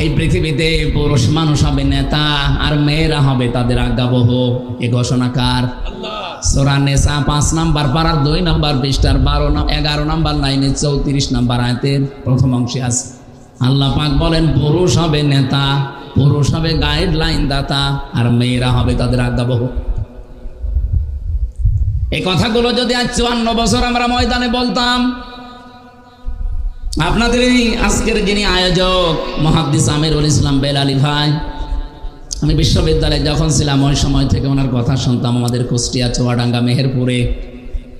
এই পৃথিবীতে পুরুষ মানুষ হবে নেতা আর মেয়েরা হবে তাদের আজ্ঞাবহ। এ ঘোষণাকার সূরা নিসা 5 নম্বর পারার 2 নম্বর পৃষ্ঠার 11 নম্বর লাইনে 34 নম্বর আয়াতের প্রথম অংশে আছে। আল্লাহ পাক বলেন পুরুষ হবে নেতা, পুরুষ হবে গাইডলাইন দাতা, আর মেয়েরা হবে তাদের আজ্ঞাবহ। এই কথাগুলো যদি আজ 54 বছর আমরা ময়দানে বলতাম, আপনাদের এই আজকের যিনি আয়োজক মুহাদ্দিস আমিরুল ইসলাম বেলালী ভাই, আমি বিশ্ববিদ্যালয়ে যখন ছিলাম ওই সময় থেকে ওনার কথা শুনতাম। আমাদের কুষ্টিয়া, চুয়াডাঙ্গা, মেহেরপুরে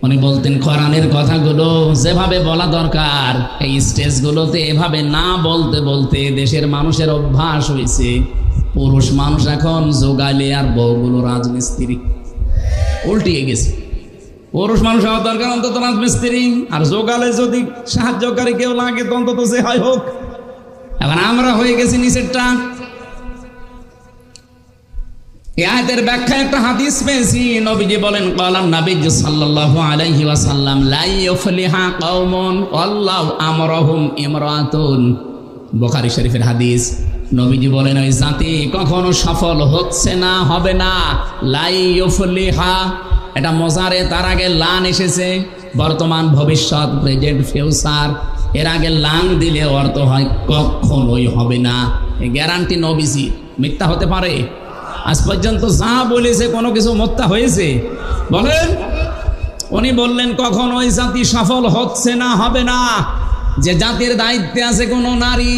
উনি বলতেন কোরআনের কথাগুলো যেভাবে বলা দরকার এই স্টেজগুলোতে এভাবে না বলতে বলতে দেশের মানুষের অভ্যাস হয়েছে পুরুষ মানুষ এখন জোগালে আর বউগুলো রাজমিস্ত্রি, উল্টিয়ে গেছে। পুরুষ মানুষ হওয়া দরকার অন্তত রাজমিস্ত্রি, আর জোগালে যদি সাহায্যকারী কেউ লাগে তো অন্তত সে হয় হোক। এখন আমরা হয়ে গেছি নিচেরটা। এই আয়াতের ব্যাখ্যা একটা হাদিস পেয়েছি, নবীজি বলেন ক্বালান নবী সাল্লাল্লাহু আলাইহি ওয়াসাল্লাম লা ইউফলিহা কওমুন আল্লাহু আমরাহুম ইমরাতুন। বুখারী শরীফের হাদিস। নবীজি বলেন ওই জাতি কখনো সফল হচ্ছে না, হবে না। লা ইউফলিহা, এটা মোজারে, তার আগে লান এসেছে, বর্তমান ভবিষ্যৎ প্রেজেন্ট ফিউচার, এর আগে লান দিলে অর্থ হয় কখনোই হবে না। এই গ্যারান্টি নবীজি, মিথ্যা হতে পারে? আজ পর্যন্ত যা বলেছে কোনো কিছু মিথ্যা হয়েছে? বলেন। উনি বললেন কখনো ওই জাতি সফল হচ্ছে না, হবে না। যে জাতির দায়িত্বে আছে কোনো নারী,